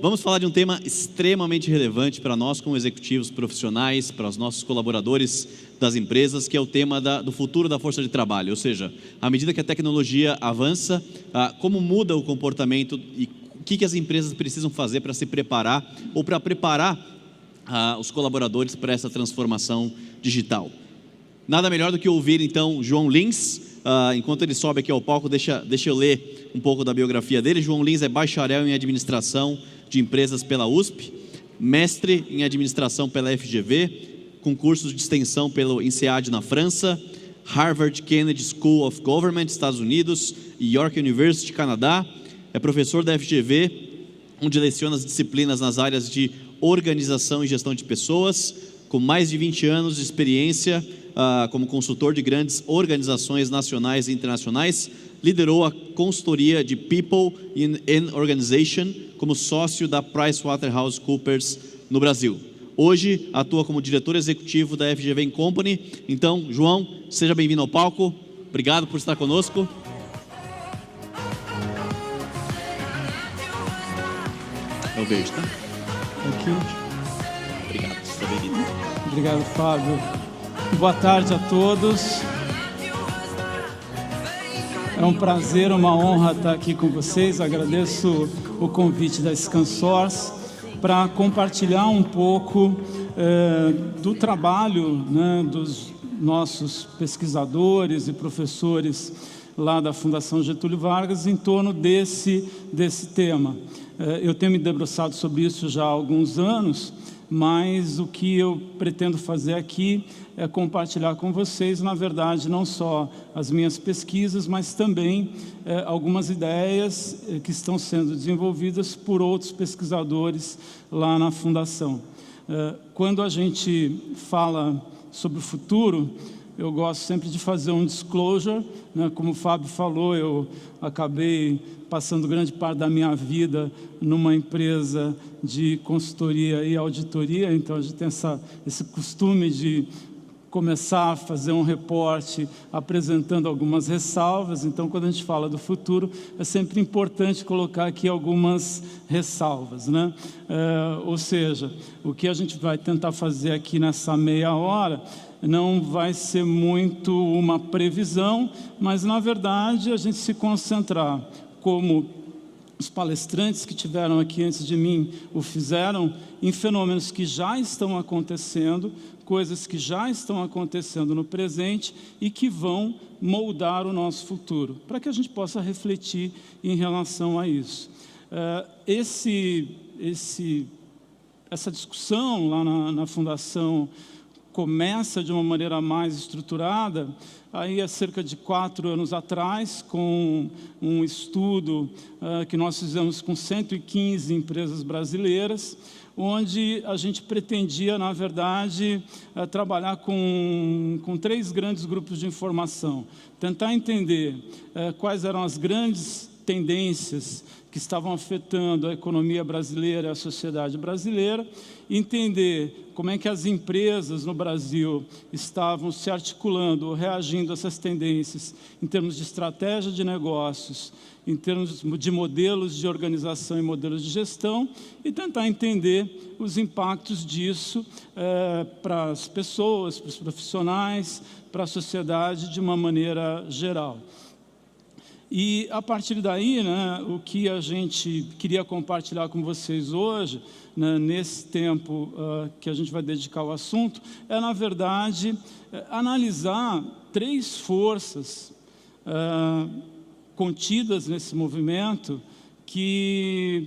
vamos falar de um tema extremamente relevante para nós como executivos profissionais, para os nossos colaboradores das empresas, que é o tema do futuro da força de trabalho. Ou seja, à medida que a tecnologia avança, como muda o comportamento e o que as empresas precisam fazer para se preparar ou para preparar os colaboradores para essa transformação digital. Nada melhor do que ouvir então João Lins. Enquanto ele sobe aqui ao palco, deixa eu ler um pouco da biografia dele. João Lins é bacharel em administração de empresas pela USP, mestre em administração pela FGV, com cursos de extensão pelo INSEAD na França, Harvard Kennedy School of Government, Estados Unidos, e York University, Canadá. É professor da FGV, onde leciona as disciplinas nas áreas de organização e gestão de pessoas, com mais de 20 anos de experiência como consultor de grandes organizações nacionais e internacionais. Liderou a consultoria de People in Organization como sócio da PricewaterhouseCoopers no Brasil. Hoje atua como diretor executivo da FGV Company. Então, João, seja bem-vindo ao palco. Obrigado por estar conosco. É o verde, tá? Aqui. Obrigado, seja bem-vindo. Obrigado, Fábio. Boa tarde a todos. É um prazer, uma honra estar aqui com vocês. Agradeço o convite da ScanSource para compartilhar um pouco do trabalho, né, dos nossos pesquisadores e professores lá da Fundação Getúlio Vargas em torno desse tema. Eu tenho me debruçado sobre isso já há alguns anos, mas o que eu pretendo fazer aqui é compartilhar com vocês, na verdade, não só as minhas pesquisas, mas também algumas ideias que estão sendo desenvolvidas por outros pesquisadores lá na Fundação. Quando a gente fala sobre o futuro, eu gosto sempre de fazer um disclosure, né? Como o Fábio falou, eu acabei passando grande parte da minha vida numa empresa de consultoria e auditoria, então a gente tem esse costume de começar a fazer um reporte apresentando algumas ressalvas. Então, quando a gente fala do futuro, é sempre importante colocar aqui algumas ressalvas, né? Ou seja, o que a gente vai tentar fazer aqui nessa meia hora não vai ser muito uma previsão, mas, na verdade, a gente se concentrar, como os palestrantes que tiveram aqui antes de mim o fizeram, em fenômenos que já estão acontecendo, coisas que já estão acontecendo no presente e que vão moldar o nosso futuro, para que a gente possa refletir em relação a isso. Essa discussão lá na Fundação começa de uma maneira mais estruturada, aí há cerca de 4 anos atrás, com um estudo que nós fizemos com 115 empresas brasileiras, onde a gente pretendia, na verdade, trabalhar com 3 grandes grupos de informação. Tentar entender quais eram as grandes tendências que estavam afetando a economia brasileira e a sociedade brasileira, entender como é que as empresas no Brasil estavam se articulando, reagindo a essas tendências em termos de estratégia de negócios, em termos de modelos de organização e modelos de gestão, e tentar entender os impactos disso para as pessoas, para os profissionais, para a sociedade de uma maneira geral. E, a partir daí, né, o que a gente queria compartilhar com vocês hoje, né, nesse tempo que a gente vai dedicar ao assunto, é, na verdade, analisar 3 forças contidas nesse movimento que,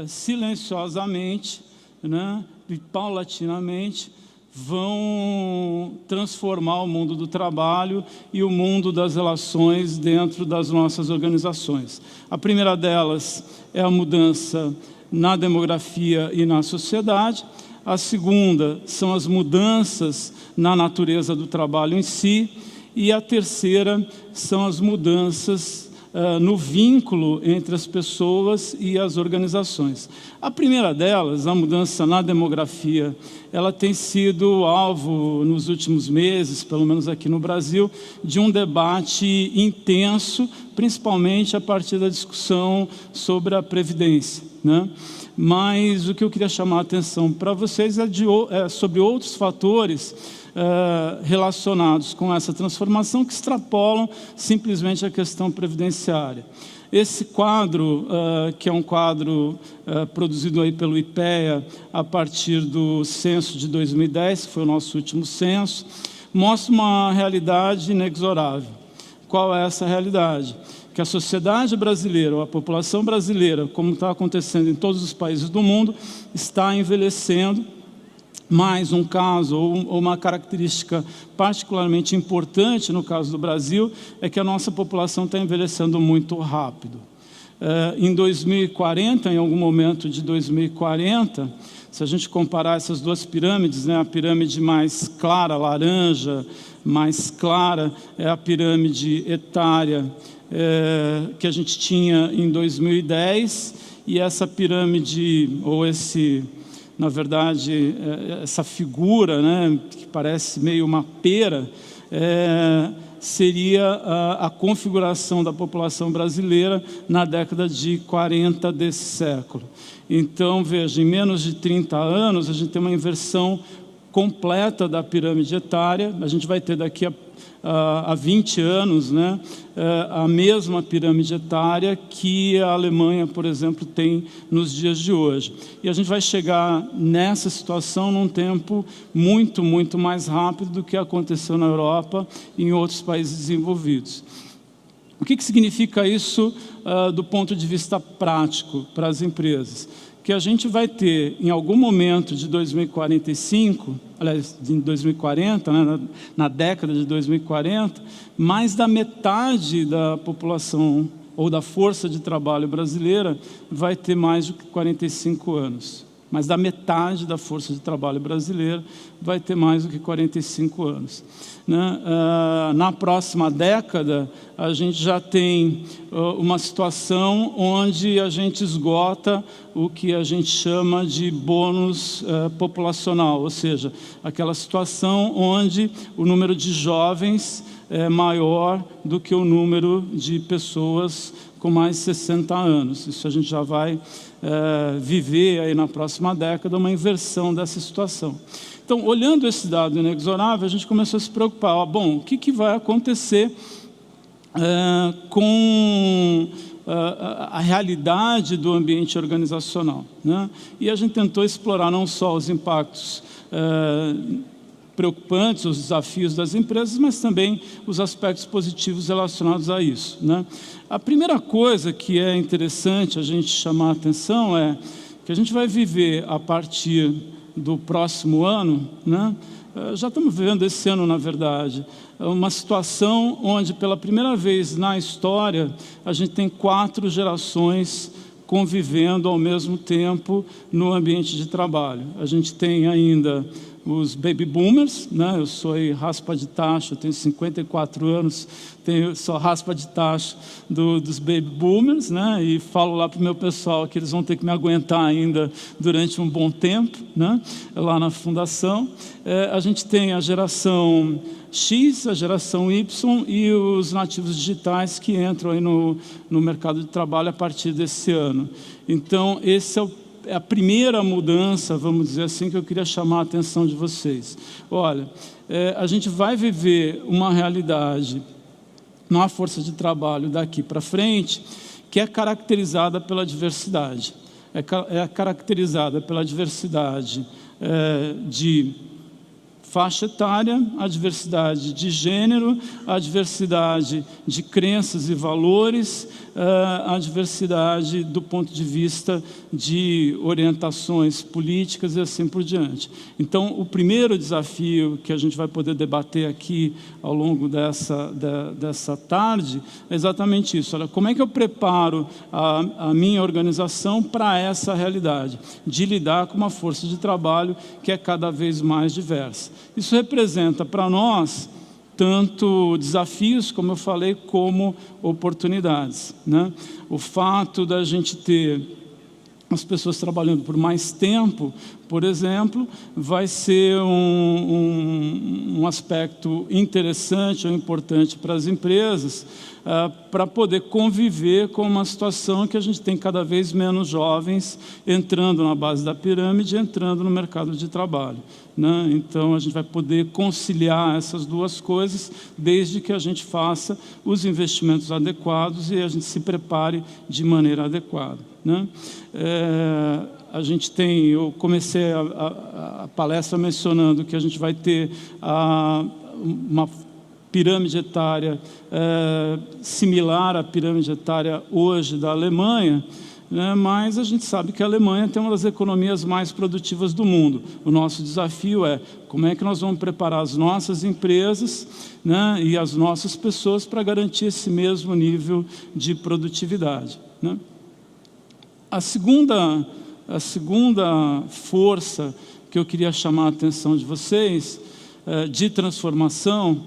silenciosamente, né, e paulatinamente, vão transformar o mundo do trabalho e o mundo das relações dentro das nossas organizações. A primeira delas é a mudança na demografia e na sociedade. A segunda são as mudanças na natureza do trabalho em si. E a terceira são as mudanças no vínculo entre as pessoas e as organizações. A primeira delas, a mudança na demografia, ela tem sido alvo, nos últimos meses, pelo menos aqui no Brasil, de um debate intenso, principalmente a partir da discussão sobre a Previdência. né? Mas o que eu queria chamar a atenção para vocês é sobre outros fatores relacionados com essa transformação que extrapolam simplesmente a questão previdenciária. Esse quadro, que é um quadro produzido aí pelo IPEA a partir do censo de 2010, que foi o nosso último censo, mostra uma realidade inexorável. Qual é essa realidade? Que a sociedade brasileira, ou a população brasileira, como está acontecendo em todos os países do mundo, está envelhecendo. Mais um caso, ou uma característica particularmente importante no caso do Brasil, é que a nossa população está envelhecendo muito rápido. Em 2040, em algum momento de 2040, se a gente comparar essas duas pirâmides, né, a pirâmide mais clara, laranja, mais clara, é a pirâmide etária que a gente tinha em 2010, e essa pirâmide, ou na verdade, essa figura, né, que parece meio uma pera, seria a configuração da população brasileira na década de 40 desse século. Então, veja, em menos de 30 anos, a gente tem uma inversão completa da pirâmide etária. A gente vai ter daqui a 20 anos, né, a mesma pirâmide etária que a Alemanha, por exemplo, tem nos dias de hoje. E a gente vai chegar nessa situação num tempo muito, muito mais rápido do que aconteceu na Europa e em outros países desenvolvidos. O que significa isso do ponto de vista prático para as empresas? Que a gente vai ter, em algum momento de 2045, aliás, em 2040, né, na década de 2040, mais da metade da população ou da força de trabalho brasileira vai ter mais de 45 anos. Mais da metade da força de trabalho brasileira vai ter mais do que 45 anos. Né? Na próxima década, a gente já tem uma situação onde a gente esgota o que a gente chama de bônus populacional, ou seja, aquela situação onde o número de jovens é maior do que o número de pessoas com mais de 60 anos. Isso a gente já vai viver aí na próxima década uma inversão dessa situação. Então, olhando esse dado inexorável, a gente começou a se preocupar. Bom, o que vai acontecer com a realidade do ambiente organizacional, né? E a gente tentou explorar não só os impactos preocupantes, os desafios das empresas, mas também os aspectos positivos relacionados a isso, né? A primeira coisa que é interessante a gente chamar a atenção é que a gente vai viver a partir do próximo ano, né? Já estamos vivendo esse ano, na verdade, uma situação onde, pela primeira vez na história, a gente tem 4 gerações convivendo ao mesmo tempo no ambiente de trabalho. A gente tem ainda os baby boomers, né? Eu sou aí raspa de taxa, eu tenho 54 anos, sou raspa de taxa dos baby boomers, né? E falo lá para o meu pessoal que eles vão ter que me aguentar ainda durante um bom tempo, né? Lá na fundação. A gente tem a geração X, a geração Y e os nativos digitais que entram aí no mercado de trabalho a partir desse ano. Então, esse é a primeira mudança, vamos dizer assim, que eu queria chamar a atenção de vocês. Olha, a gente vai viver uma realidade na força de trabalho daqui para frente que é caracterizada pela diversidade. É caracterizada pela diversidade de faixa etária, a diversidade de gênero, a diversidade de crenças e valores, a diversidade do ponto de vista de orientações políticas e assim por diante. Então, o primeiro desafio que a gente vai poder debater aqui ao longo dessa tarde é exatamente isso. Olha, como é que eu preparo a minha organização para essa realidade, de lidar com uma força de trabalho que é cada vez mais diversa. Isso representa para nós tanto desafios, como eu falei, como oportunidades, né? O fato da gente ter as pessoas trabalhando por mais tempo por exemplo, vai ser um aspecto interessante ou importante para as empresas, para poder conviver com uma situação que a gente tem cada vez menos jovens entrando na base da pirâmide, entrando no mercado de trabalho, né? Então, a gente vai poder conciliar essas duas coisas, desde que a gente faça os investimentos adequados e a gente se prepare de maneira adequada, né? A gente tem, eu comecei a palestra mencionando que a gente vai ter uma pirâmide etária similar à pirâmide etária hoje da Alemanha, né? Mas a gente sabe que a Alemanha tem uma das economias mais produtivas do mundo. O nosso desafio é como é que nós vamos preparar as nossas empresas, né, e as nossas pessoas para garantir esse mesmo nível de produtividade, né? A segunda força que eu queria chamar a atenção de vocês, de transformação,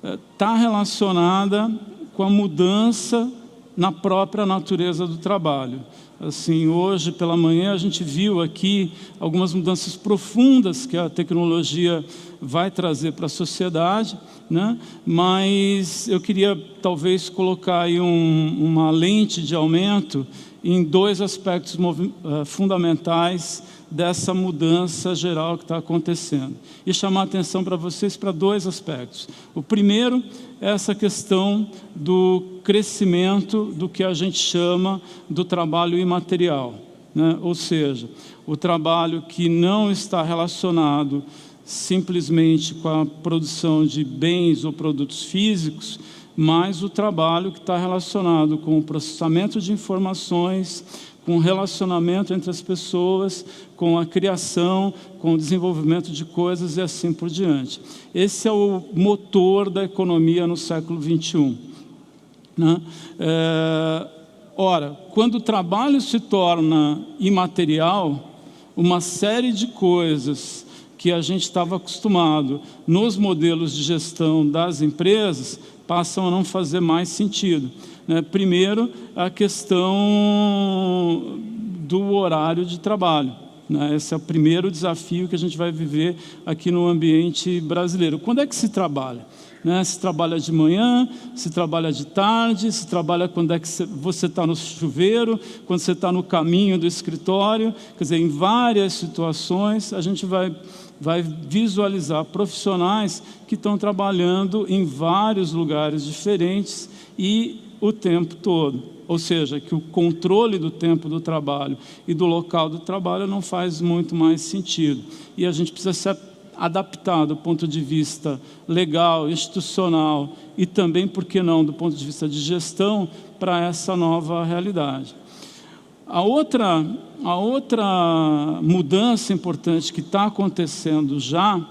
está relacionada com a mudança na própria natureza do trabalho. Assim, hoje pela manhã a gente viu aqui algumas mudanças profundas que a tecnologia vai trazer para a sociedade, né? Mas eu queria talvez colocar aí uma lente de aumento em dois aspectos fundamentais dessa mudança geral que está acontecendo. E chamar a atenção para vocês para dois aspectos. O primeiro é essa questão do crescimento do que a gente chama do trabalho imaterial, né? Ou seja, o trabalho que não está relacionado simplesmente com a produção de bens ou produtos físicos, mas o trabalho que está relacionado com o processamento de informações, com o relacionamento entre as pessoas, com a criação, com o desenvolvimento de coisas e assim por diante. Esse é o motor da economia no século XXI, né? Ora, quando o trabalho se torna imaterial, uma série de coisas que a gente estava acostumado nos modelos de gestão das empresas passam a não fazer mais sentido, né? Primeiro, a questão do horário de trabalho, né? Esse é o primeiro desafio que a gente vai viver aqui no ambiente brasileiro. Quando é que se trabalha, né? Se trabalha de manhã, se trabalha de tarde, se trabalha quando é que você está no chuveiro, quando você está no caminho do escritório. Quer dizer, em várias situações a gente vai visualizar profissionais que estão trabalhando em vários lugares diferentes e o tempo todo. Ou seja, que o controle do tempo do trabalho e do local do trabalho não faz muito mais sentido. E a gente precisa se adaptar do ponto de vista legal, institucional e também, por que não, do ponto de vista de gestão, para essa nova realidade. A outra mudança importante que está acontecendo já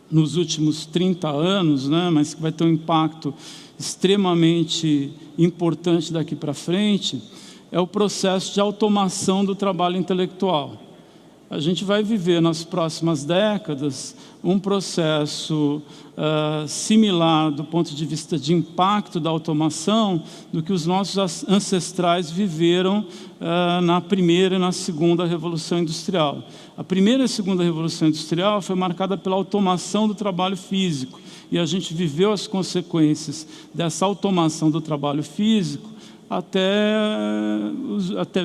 nos últimos 30 anos, né, mas que vai ter um impacto extremamente importante daqui para frente, é o processo de automação do trabalho intelectual. A gente vai viver nas próximas décadas um processo similar do ponto de vista de impacto da automação do que os nossos ancestrais viveram na primeira e na segunda Revolução Industrial. A primeira e a segunda Revolução Industrial foi marcada pela automação do trabalho físico, e a gente viveu as consequências dessa automação do trabalho físico até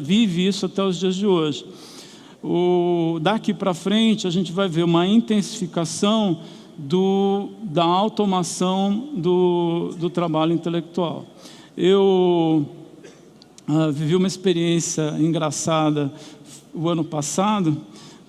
vive isso até os dias de hoje. Daqui para frente, a gente vai ver uma intensificação da automação do trabalho intelectual. Eu vivi uma experiência engraçada o ano passado,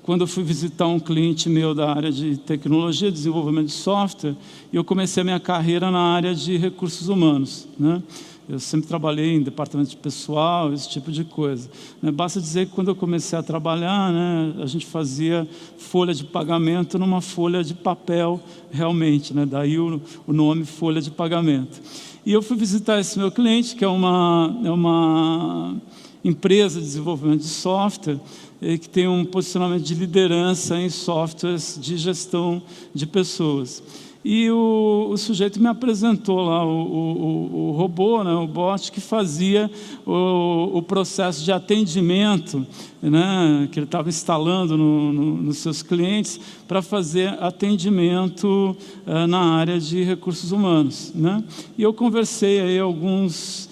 quando eu fui visitar um cliente meu da área de tecnologia, desenvolvimento de software, e eu comecei a minha carreira na área de recursos humanos, né? Eu sempre trabalhei em departamento de pessoal, esse tipo de coisa. Basta dizer que quando eu comecei a trabalhar, né, a gente fazia folha de pagamento numa folha de papel, realmente, né? Daí o nome folha de pagamento. E eu fui visitar esse meu cliente, que é uma empresa de desenvolvimento de software, que tem um posicionamento de liderança em softwares de gestão de pessoas. E o sujeito me apresentou lá o robô, né, o bot, que fazia o processo de atendimento, né, que ele estava instalando nos seus clientes para fazer atendimento na área de recursos humanos, né? E eu conversei aí alguns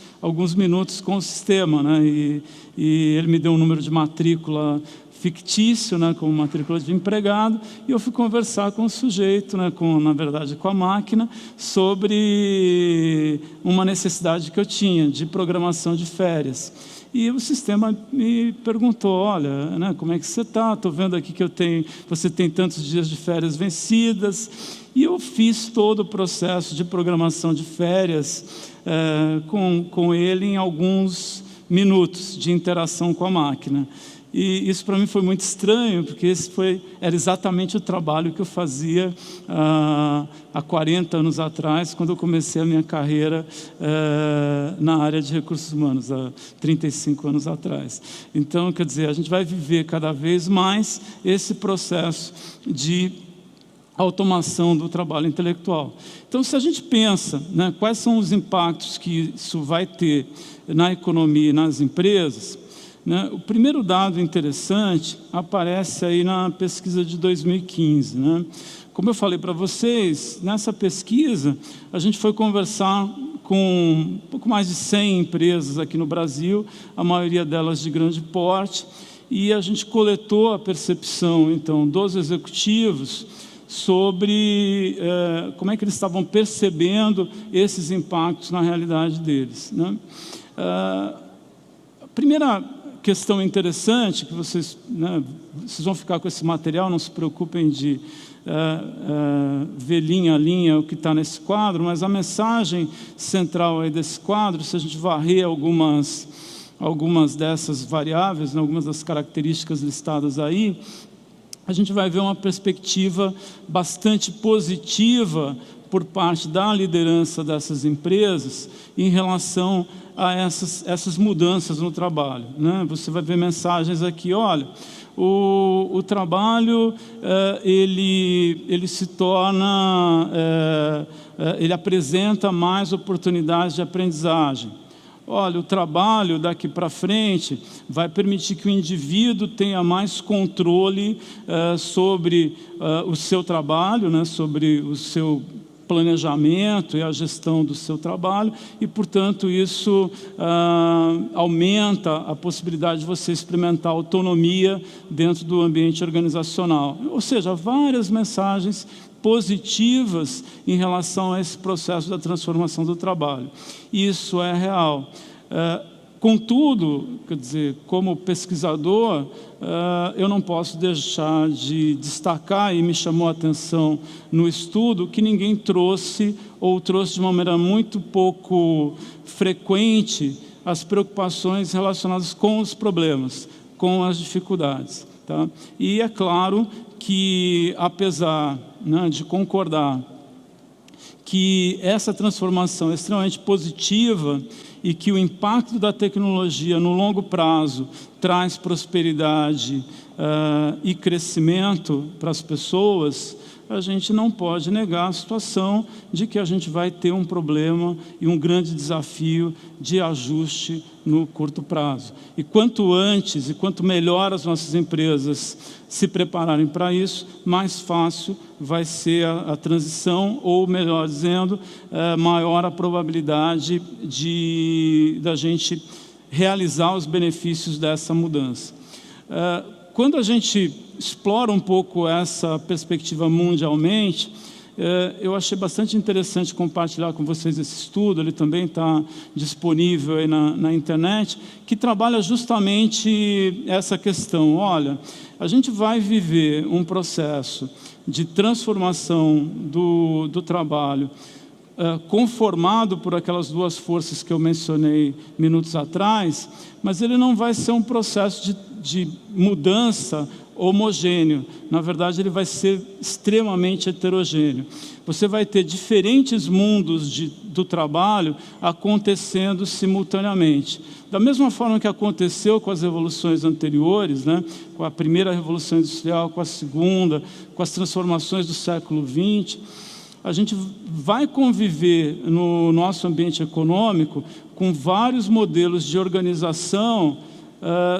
minutos com o sistema, né, e ele me deu um número de matrícula fictício, né, como matrícula de empregado, e eu fui conversar com o sujeito, né, na verdade com a máquina, sobre uma necessidade que eu tinha de programação de férias. E o sistema me perguntou, olha, né, como é que você está? Estou vendo aqui que você tem tantos dias de férias vencidas. E eu fiz todo o processo de programação de férias com ele em alguns minutos de interação com a máquina. E isso para mim foi muito estranho, porque era exatamente o trabalho que eu fazia há 40 anos atrás, quando eu comecei a minha carreira na área de recursos humanos, há 35 anos atrás. Então, quer dizer, a gente vai viver cada vez mais esse processo de automação do trabalho intelectual. Então, se a gente pensa, né, quais são os impactos que isso vai ter na economia e nas empresas, né, o primeiro dado interessante aparece aí na pesquisa de 2015. Né? Como eu falei para vocês, nessa pesquisa, a gente foi conversar com um pouco mais de 100 empresas aqui no Brasil, a maioria delas de grande porte, e a gente coletou a percepção, então, dos executivos sobre como é que eles estavam percebendo esses impactos na realidade deles. Né? A primeira questão interessante, que vocês vão ficar com esse material, não se preocupem de ver linha a linha o que está nesse quadro, mas a mensagem central aí desse quadro, se a gente varrer algumas dessas variáveis, né, algumas das características listadas aí, a gente vai ver uma perspectiva bastante positiva por parte da liderança dessas empresas em relação a essas mudanças no trabalho. Né? Você vai ver mensagens aqui, olha, o trabalho ele se torna, ele apresenta mais oportunidades de aprendizagem. Olha, o trabalho daqui para frente vai permitir que o indivíduo tenha mais controle sobre o seu trabalho, né, sobre o seu planejamento e a gestão do seu trabalho e, portanto, isso aumenta a possibilidade de você experimentar autonomia dentro do ambiente organizacional. Ou seja, várias mensagens positivas em relação a esse processo da transformação do trabalho. Isso é real. Contudo, quer dizer, como pesquisador, eu não posso deixar de destacar, e me chamou a atenção no estudo, que ninguém trouxe, ou trouxe de uma maneira muito pouco frequente, as preocupações relacionadas com os problemas, com as dificuldades. Tá? E é claro que, apesar, né, de concordar que essa transformação é extremamente positiva e que o impacto da tecnologia no longo prazo traz prosperidade e crescimento para as pessoas, a gente não pode negar a situação de que a gente vai ter um problema e um grande desafio de ajuste no curto prazo. E quanto antes e quanto melhor as nossas empresas se prepararem para isso, mais fácil vai ser a transição, ou melhor dizendo, maior a probabilidade da gente realizar os benefícios dessa mudança. Quando a gente explora um pouco essa perspectiva mundialmente, eu achei bastante interessante compartilhar com vocês esse estudo, ele também está disponível aí na internet, que trabalha justamente essa questão. Olha, a gente vai viver um processo de transformação do trabalho conformado por aquelas duas forças que eu mencionei minutos atrás, mas ele não vai ser um processo de mudança homogêneo. Na verdade, ele vai ser extremamente heterogêneo. Você vai ter diferentes mundos do trabalho acontecendo simultaneamente. Da mesma forma que aconteceu com as revoluções anteriores, né? Com a primeira revolução industrial, com a segunda, com as transformações do século XX, a gente vai conviver no nosso ambiente econômico com vários modelos de organização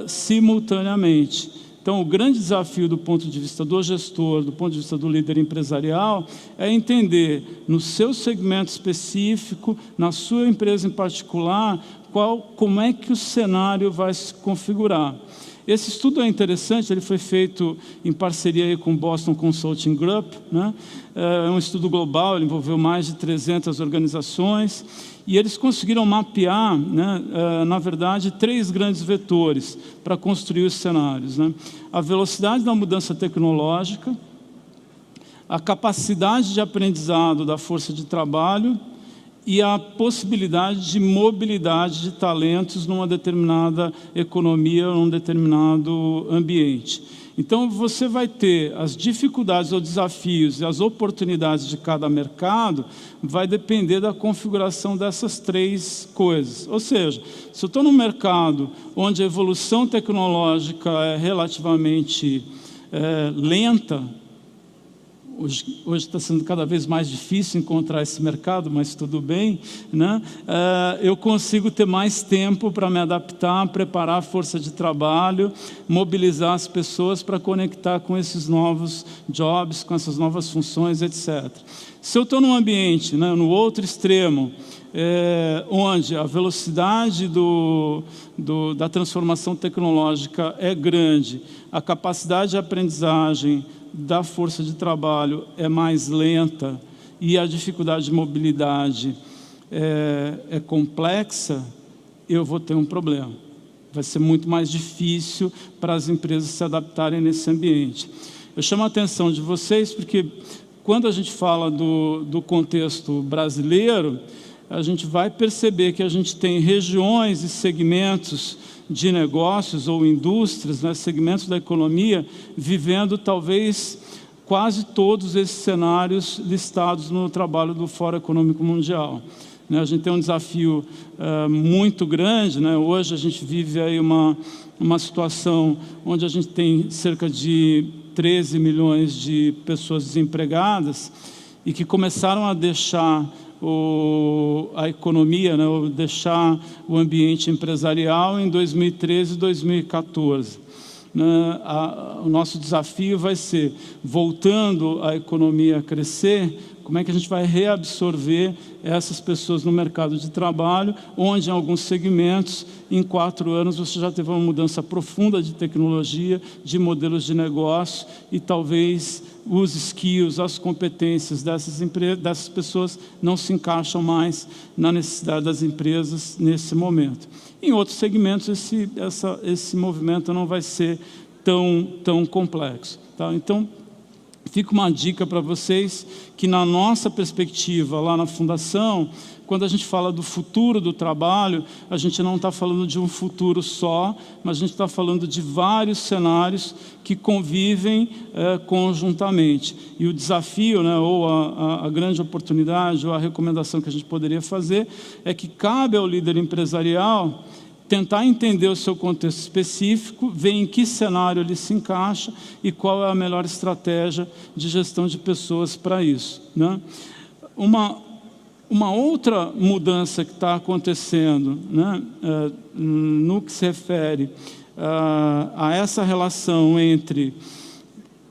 simultaneamente. Então, o grande desafio do ponto de vista do gestor, do ponto de vista do líder empresarial, é entender no seu segmento específico, na sua empresa em particular, como é que o cenário vai se configurar. Esse estudo é interessante, ele foi feito em parceria aí com o Boston Consulting Group, né? É um estudo global, ele envolveu mais de 300 organizações, e eles conseguiram mapear, né, na verdade, 3 grandes vetores para construir os cenários, né? A velocidade da mudança tecnológica, a capacidade de aprendizado da força de trabalho e a possibilidade de mobilidade de talentos numa determinada economia, num determinado ambiente. Então, você vai ter as dificuldades ou desafios e as oportunidades de cada mercado, vai depender da configuração dessas 3 coisas. Ou seja, se eu estou num mercado onde a evolução tecnológica é relativamente lenta, hoje está sendo cada vez mais difícil encontrar esse mercado, mas tudo bem, né? Eu consigo ter mais tempo para me adaptar, preparar a força de trabalho, mobilizar as pessoas para conectar com esses novos jobs, com essas novas funções, etc. Se eu estou num ambiente, né, no outro extremo, onde a velocidade da transformação tecnológica é grande, a capacidade de aprendizagem da força de trabalho é mais lenta e a dificuldade de mobilidade é complexa, eu vou ter um problema. Vai ser muito mais difícil para as empresas se adaptarem nesse ambiente. Eu chamo a atenção de vocês porque quando a gente fala do contexto brasileiro, a gente vai perceber que a gente tem regiões e segmentos de negócios ou indústrias, né, segmentos da economia, vivendo talvez quase todos esses cenários listados no trabalho do Fórum Econômico Mundial. Né, a gente tem um desafio muito grande, né? Hoje a gente vive aí uma situação onde a gente tem cerca de 13 milhões de pessoas desempregadas e que começaram a deixar a economia, né, ou deixar o ambiente empresarial em 2013 e 2014. O nosso desafio vai ser, voltando a economia a crescer, como é que a gente vai reabsorver essas pessoas no mercado de trabalho, onde em alguns segmentos, em 4 anos, você já teve uma mudança profunda de tecnologia, de modelos de negócio e talvez os skills, as competências dessas pessoas não se encaixam mais na necessidade das empresas nesse momento. Em outros segmentos, esse movimento não vai ser tão complexo. Tá? Então, fica uma dica para vocês que na nossa perspectiva lá na Fundação, quando a gente fala do futuro do trabalho, a gente não está falando de um futuro só, mas a gente está falando de vários cenários que convivem conjuntamente. E o desafio, né, ou a grande oportunidade, ou a recomendação que a gente poderia fazer, é que cabe ao líder empresarial tentar entender o seu contexto específico, ver em que cenário ele se encaixa e qual é a melhor estratégia de gestão de pessoas para isso. Né? Uma outra mudança que está acontecendo, né, no que se refere a essa relação entre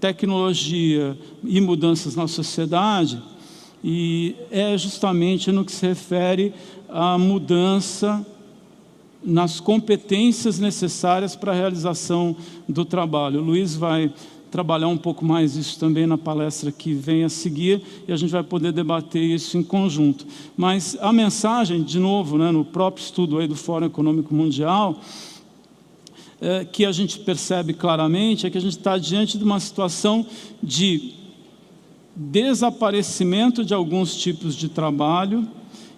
tecnologia e mudanças na sociedade, e é justamente no que se refere à mudança nas competências necessárias para a realização do trabalho. O Luiz vai trabalhar um pouco mais isso também na palestra que vem a seguir, e a gente vai poder debater isso em conjunto. Mas a mensagem, de novo, né, no próprio estudo aí do Fórum Econômico Mundial, que a gente percebe claramente é que a gente está diante de uma situação de desaparecimento de alguns tipos de trabalho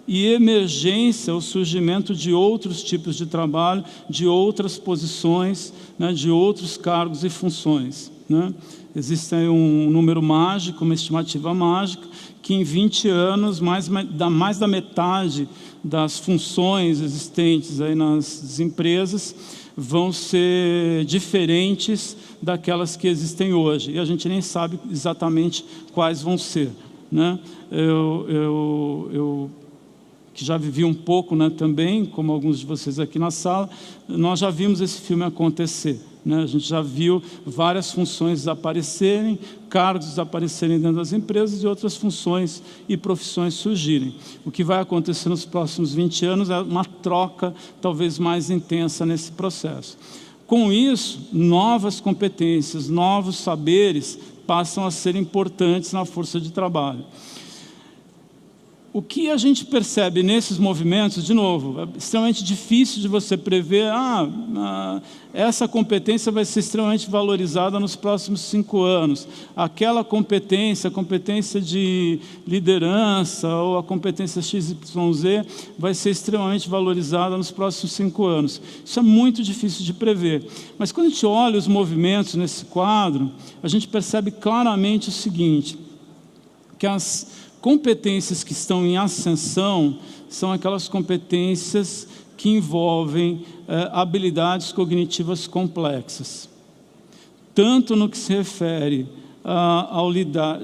e emergência, o surgimento de outros tipos de trabalho, de outras posições, né, de outros cargos e funções. Né? Existe aí um número mágico, uma estimativa mágica, que em 20 anos, mais da metade das funções existentes aí nas empresas vão ser diferentes daquelas que existem hoje. E a gente nem sabe exatamente quais vão ser. né? Eu que já vivi um pouco, né, também, como alguns de vocês aqui na sala, nós já vimos esse filme acontecer, né? A gente já viu várias funções desaparecerem, cargos desaparecerem dentro das empresas e outras funções e profissões surgirem. O que vai acontecer nos próximos 20 anos é uma troca talvez mais intensa nesse processo. Com isso, novas competências, novos saberes passam a ser importantes na força de trabalho. O que a gente percebe nesses movimentos, de novo, é extremamente difícil de você prever, essa competência vai ser extremamente valorizada nos próximos 5 anos, aquela competência, a competência de liderança ou a competência XYZ vai ser extremamente valorizada nos próximos 5 anos. Isso é muito difícil de prever. Mas quando a gente olha os movimentos nesse quadro, a gente percebe claramente o seguinte, que as competências que estão em ascensão são aquelas competências que envolvem habilidades cognitivas complexas. Tanto no que se refere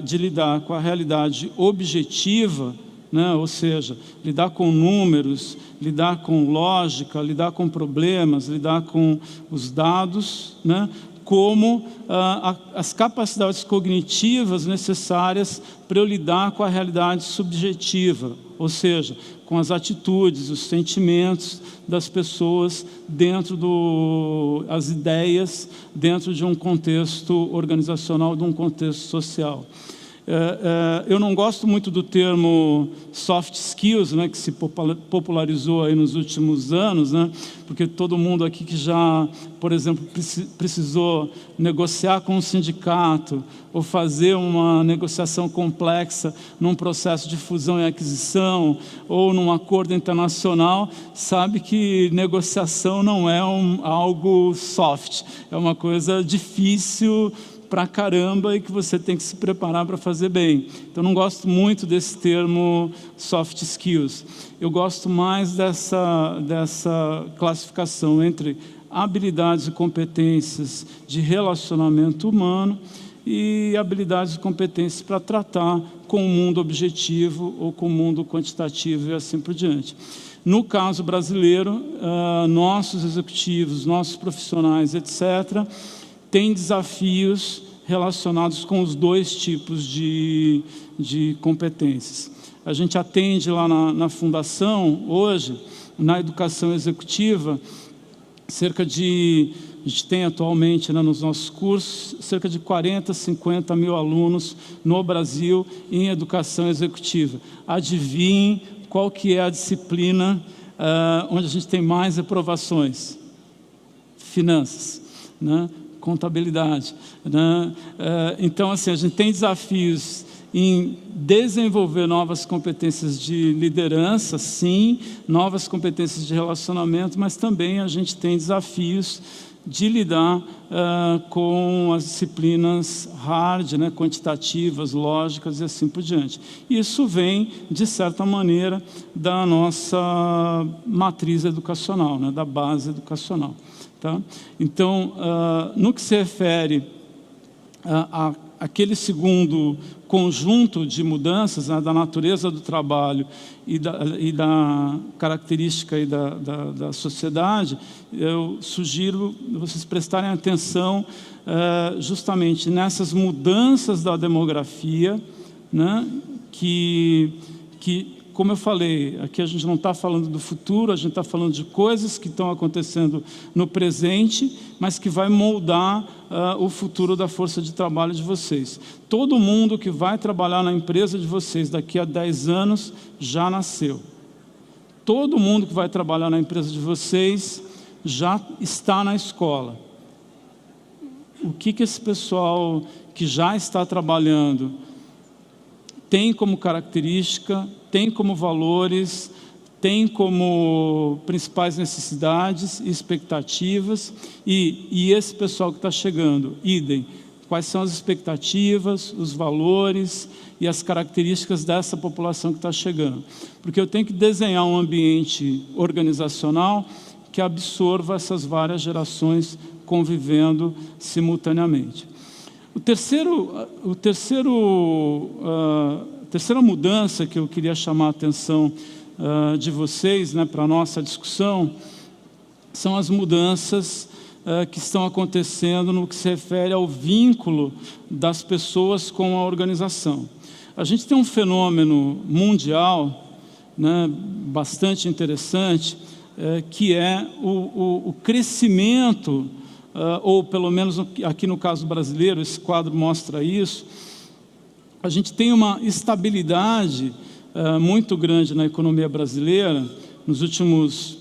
de lidar com a realidade objetiva, né, ou seja, lidar com números, lidar com lógica, lidar com problemas, lidar com os dados, né, como as capacidades cognitivas necessárias para eu lidar com a realidade subjetiva, ou seja, com as atitudes, os sentimentos das pessoas dentro as ideias dentro de um contexto organizacional, de um contexto social. Eu não gosto muito do termo soft skills, né, que se popularizou aí nos últimos anos, né, porque todo mundo aqui que já, por exemplo, precisou negociar com um sindicato ou fazer uma negociação complexa num processo de fusão e aquisição ou num acordo internacional, sabe que negociação não é algo soft, é uma coisa difícil pra caramba e que você tem que se preparar para fazer bem. Então, não gosto muito desse termo soft skills. Eu gosto mais dessa classificação entre habilidades e competências de relacionamento humano e habilidades e competências para tratar com o mundo objetivo ou com o mundo quantitativo e assim por diante. No caso brasileiro, nossos executivos, nossos profissionais, etc., tem desafios relacionados com os 2 tipos de competências. A gente atende lá na Fundação, hoje, na educação executiva, a gente tem atualmente, né, nos nossos cursos, cerca de 40, 50 mil alunos no Brasil em educação executiva. Adivinhem qual que é a disciplina onde a gente tem mais reprovações? Finanças, né? Contabilidade, né? Então, assim, a gente tem desafios em desenvolver novas competências de liderança, sim, novas competências de relacionamento, mas também a gente tem desafios de lidar com as disciplinas hard, né, quantitativas, lógicas e assim por diante. Isso vem, de certa maneira, da nossa matriz educacional, né, da base educacional. Tá? Então, no que se refere àquele segundo conjunto de mudanças, né, da natureza do trabalho e da característica e da sociedade, eu sugiro vocês prestarem atenção justamente nessas mudanças da demografia, né, que como eu falei, aqui a gente não está falando do futuro, a gente está falando de coisas que estão acontecendo no presente, mas que vai moldar o futuro da força de trabalho de vocês. Todo mundo que vai trabalhar na empresa de vocês daqui a 10 anos já nasceu. Todo mundo que vai trabalhar na empresa de vocês já está na escola. O que esse pessoal que já está trabalhando tem como característica, tem como valores, tem como principais necessidades e expectativas, e esse pessoal que está chegando, idem, quais são as expectativas, os valores e as características dessa população que está chegando. Porque eu tenho que desenhar um ambiente organizacional que absorva essas várias gerações convivendo terceira mudança que eu queria chamar a atenção de vocês, né, para a nossa discussão, são as mudanças que estão acontecendo no que se refere ao vínculo das pessoas com a organização. A gente tem um fenômeno mundial, né, bastante interessante, que é o crescimento, ou pelo menos aqui no caso brasileiro, esse quadro mostra isso. A gente tem uma estabilidade muito grande na economia brasileira nos últimos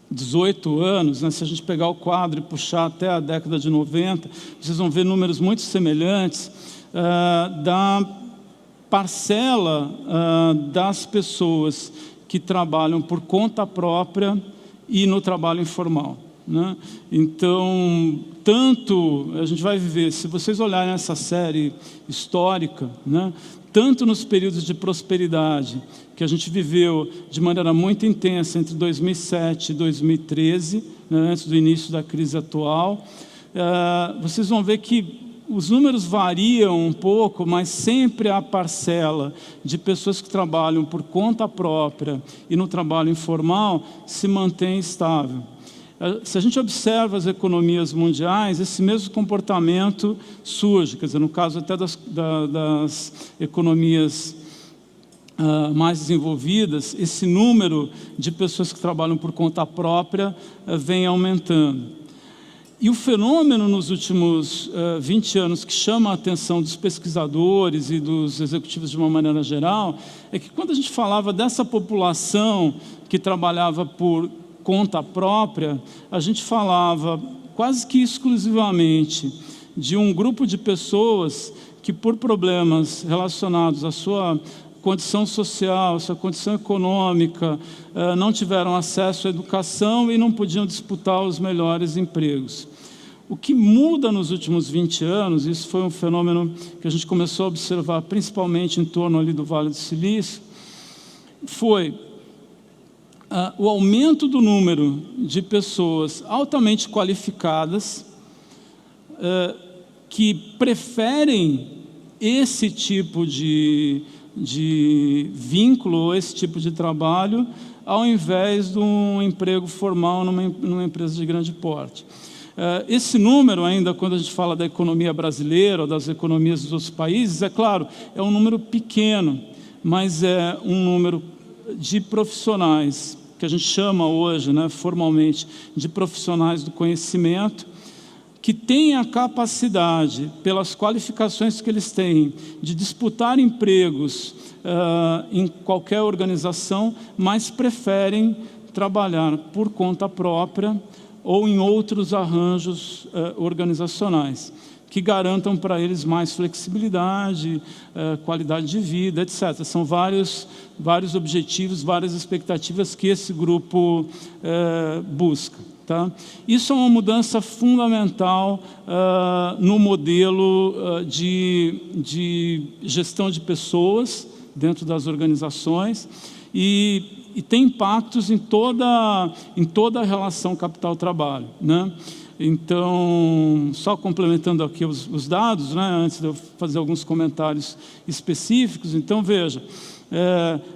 18 anos, né? Se a gente pegar o quadro e puxar até a década de 90, vocês vão ver números muito semelhantes da parcela das pessoas que trabalham por conta própria e no trabalho informal, né? Então, tanto a gente vai viver, se vocês olharem essa série histórica, né, tanto nos períodos de prosperidade, que a gente viveu de maneira muito intensa entre 2007 e 2013, né, antes do início da crise atual, vocês vão ver que os números variam um pouco, mas sempre a parcela de pessoas que trabalham por conta própria e no trabalho informal se mantém estável. Se a gente observa as economias mundiais, esse mesmo comportamento surge, quer dizer, no caso até das economias mais desenvolvidas, esse número de pessoas que trabalham por conta própria vem aumentando. E o fenômeno nos últimos 20 anos que chama a atenção dos pesquisadores e dos executivos de uma maneira geral, é que quando a gente falava dessa população que trabalhava por conta própria, a gente falava quase que exclusivamente de um grupo de pessoas que, por problemas relacionados à sua condição social, à sua condição econômica, não tiveram acesso à educação e não podiam disputar os melhores empregos. O que muda nos últimos 20 anos, isso foi um fenômeno que a gente começou a observar principalmente em torno ali do Vale do Silício, foi o aumento do número de pessoas altamente qualificadas que preferem esse tipo de vínculo, esse tipo de trabalho, ao invés de um emprego formal numa empresa de grande porte. Esse número ainda, quando a gente fala da economia brasileira ou das economias dos outros países, é claro, é um número pequeno, mas é um número de profissionais, que a gente chama hoje, né, formalmente, de profissionais do conhecimento, que têm a capacidade, pelas qualificações que eles têm, de disputar empregos em qualquer organização, mas preferem trabalhar por conta própria ou em outros arranjos organizacionais, que garantam para eles mais flexibilidade, qualidade de vida, etc. São vários objetivos, várias expectativas que esse grupo busca. Tá? Isso é uma mudança fundamental no modelo de gestão de pessoas dentro das organizações e tem impactos em toda a relação capital-trabalho, né? Então, só complementando aqui os dados, né, antes de eu fazer alguns comentários específicos, então veja,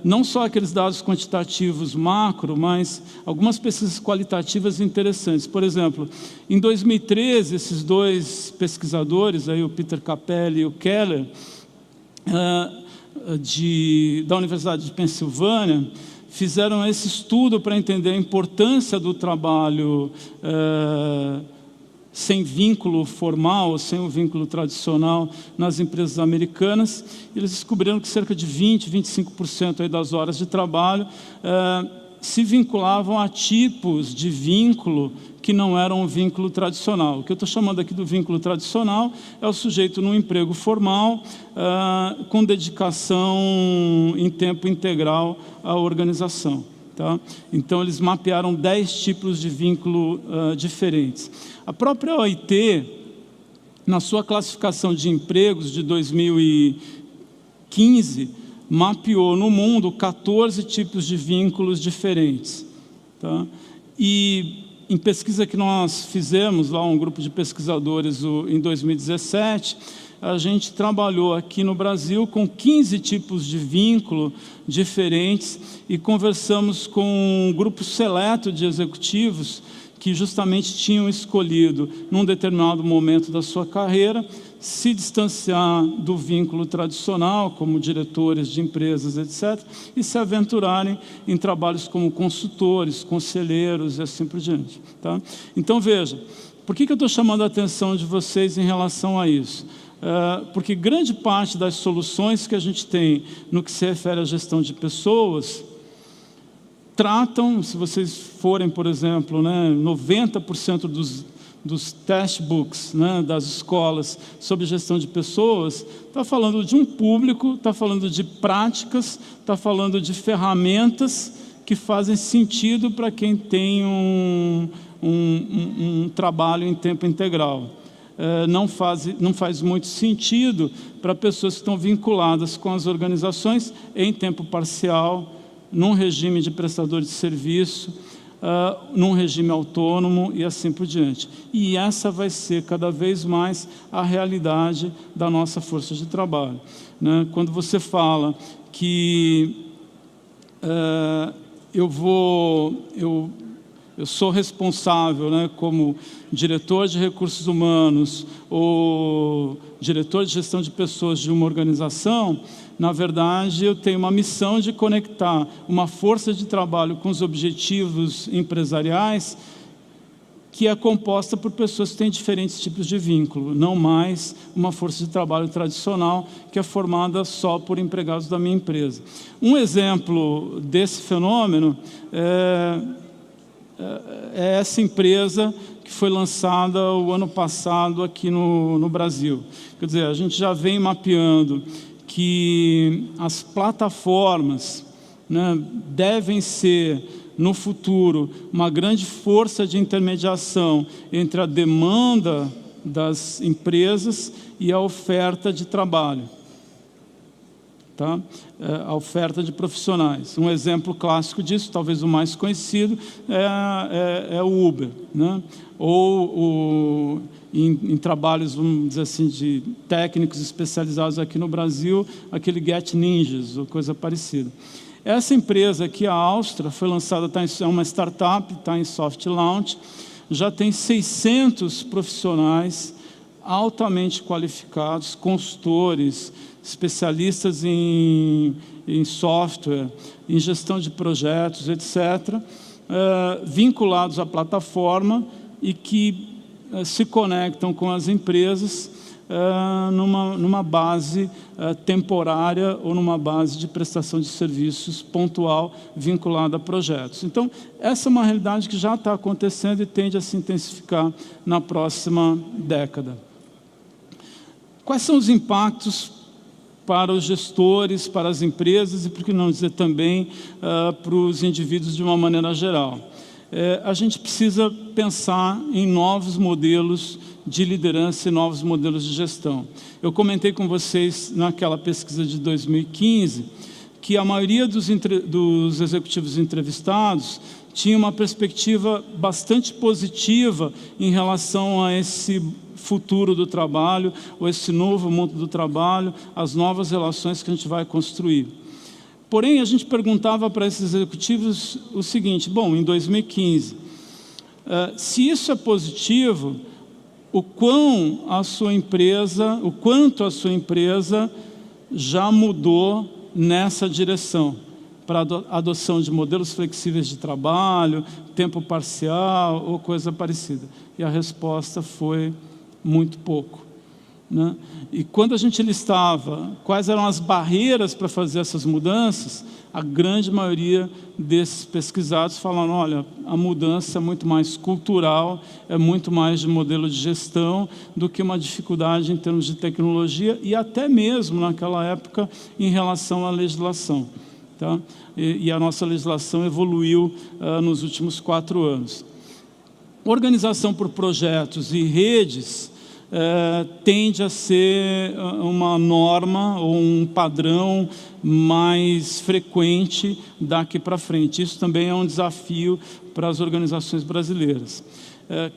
não só aqueles dados quantitativos macro, mas algumas pesquisas qualitativas interessantes. Por exemplo, em 2013, esses dois pesquisadores, aí, o Peter Capelli e o Keller, da Universidade de Pensilvânia, fizeram esse estudo para entender a importância do trabalho sem vínculo formal, sem o vínculo tradicional nas empresas americanas. Eles descobriram que cerca de 20%, 25% aí das horas de trabalho se vinculavam a tipos de vínculo que não eram um vínculo tradicional. O que eu estou chamando aqui do vínculo tradicional é o sujeito num emprego formal, com dedicação em tempo integral à organização. Tá? Então, eles mapearam 10 tipos de vínculo diferentes. A própria OIT, na sua classificação de empregos de 2015, mapeou no mundo 14 tipos de vínculos diferentes. Tá? E em pesquisa que nós fizemos, lá um grupo de pesquisadores em 2017, a gente trabalhou aqui no Brasil com 15 tipos de vínculo diferentes e conversamos com um grupo seleto de executivos que justamente tinham escolhido, num determinado momento da sua carreira, se distanciar do vínculo tradicional, como diretores de empresas, etc., e se aventurarem em trabalhos como consultores, conselheiros e assim por diante. Tá? Então, veja, por que eu estou chamando a atenção de vocês em relação a isso? Porque grande parte das soluções que a gente tem no que se refere à gestão de pessoas tratam, se vocês forem, por exemplo, 90% dos textbooks, das escolas sobre gestão de pessoas, está falando de um público, está falando de práticas, está falando de ferramentas que fazem sentido para quem tem um trabalho em tempo integral. Não faz muito sentido para pessoas que estão vinculadas com as organizações em tempo parcial, num regime de prestador de serviço, num regime autônomo e assim por diante. E essa vai ser cada vez mais a realidade da nossa força de trabalho. Quando você fala que eu sou responsável, como diretor de recursos humanos ou diretor de gestão de pessoas de uma organização, na verdade, eu tenho uma missão de conectar uma força de trabalho com os objetivos empresariais que é composta por pessoas que têm diferentes tipos de vínculo, não mais uma força de trabalho tradicional que é formada só por empregados da minha empresa. Um exemplo desse fenômeno é essa empresa que foi lançada o ano passado aqui no Brasil. Quer dizer, a gente já vem mapeando que as plataformas devem ser, no futuro, uma grande força de intermediação entre a demanda das empresas e a oferta de trabalho. Tá? A oferta de profissionais. Um exemplo clássico disso, talvez o mais conhecido, é o Uber. Ou em trabalhos, vamos dizer assim, de técnicos especializados aqui no Brasil, aquele Get Ninjas, ou coisa parecida. Essa empresa aqui, a Austra, foi lançada, é uma startup, está em soft launch, já tem 600 profissionais altamente qualificados, consultores, especialistas em software, em gestão de projetos, etc., vinculados à plataforma e que se conectam com as empresas numa base temporária ou numa base de prestação de serviços pontual vinculada a projetos. Então, essa é uma realidade que já está acontecendo e tende a se intensificar na próxima década. Quais são os impactos para os gestores, para as empresas e, por que não dizer também, para os indivíduos de uma maneira geral? A gente precisa pensar em novos modelos de liderança e novos modelos de gestão. Eu comentei com vocês naquela pesquisa de 2015 que a maioria dos executivos entrevistados tinha uma perspectiva bastante positiva em relação a esse futuro do trabalho, ou esse novo mundo do trabalho, as novas relações que a gente vai construir. Porém, a gente perguntava para esses executivos o seguinte: bom, em 2015, se isso é positivo, o quanto a sua empresa já mudou nessa direção, para a adoção de modelos flexíveis de trabalho, tempo parcial ou coisa parecida. E a resposta foi muito pouco. E quando a gente listava quais eram as barreiras para fazer essas mudanças, a grande maioria desses pesquisados falaram: olha, a mudança é muito mais cultural, é muito mais de modelo de gestão do que uma dificuldade em termos de tecnologia e até mesmo, naquela época, em relação à legislação. Tá? E a nossa legislação evoluiu nos últimos 4 anos. Organização por projetos e redes tende a ser uma norma ou um padrão mais frequente daqui para frente. Isso também é um desafio para as organizações brasileiras.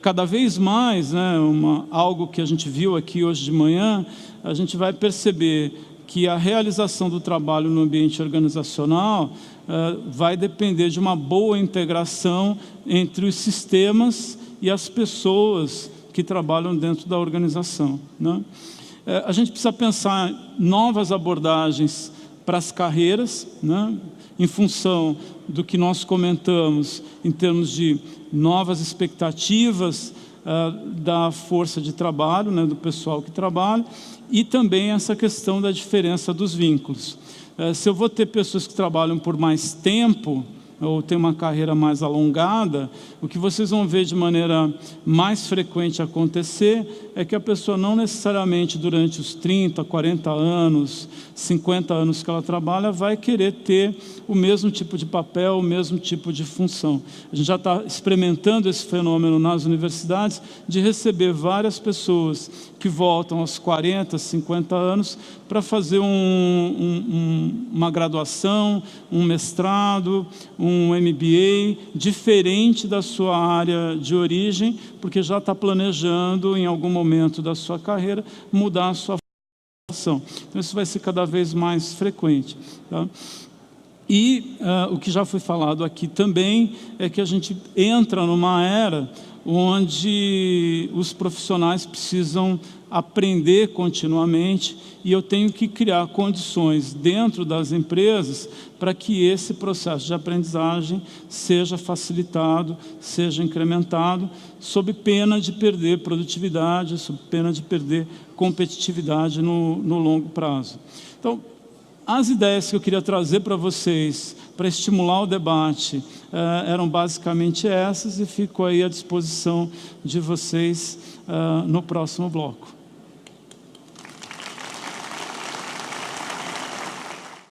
Cada vez mais, né, algo que a gente viu aqui hoje de manhã, a gente vai perceber que a realização do trabalho no ambiente organizacional vai depender de uma boa integração entre os sistemas e as pessoas que trabalham dentro da organização, né? A gente precisa pensar novas abordagens para as carreiras, né, em função do que nós comentamos em termos de novas expectativas da força de trabalho, né, do pessoal que trabalha, e também essa questão da diferença dos vínculos. Se eu vou ter pessoas que trabalham por mais tempo, ou tem uma carreira mais alongada, o que vocês vão ver de maneira mais frequente acontecer é que a pessoa não necessariamente durante os 30, 40 anos, 50 anos que ela trabalha, vai querer ter o mesmo tipo de papel, o mesmo tipo de função. A gente já está experimentando esse fenômeno nas universidades de receber várias pessoas que voltam aos 40, 50 anos para fazer uma graduação, um mestrado, um MBA, diferente da sua área de origem, porque já está planejando, em algum momento da sua carreira, mudar a sua formação. Então, isso vai ser cada vez mais frequente, tá? E o que já foi falado aqui também é que a gente entra numa era onde os profissionais precisam aprender continuamente e eu tenho que criar condições dentro das empresas para que esse processo de aprendizagem seja facilitado, seja incrementado, sob pena de perder produtividade, sob pena de perder competitividade no longo prazo. Então, as ideias que eu queria trazer para vocês, para estimular o debate, eram basicamente essas e fico aí à disposição de vocês no próximo bloco.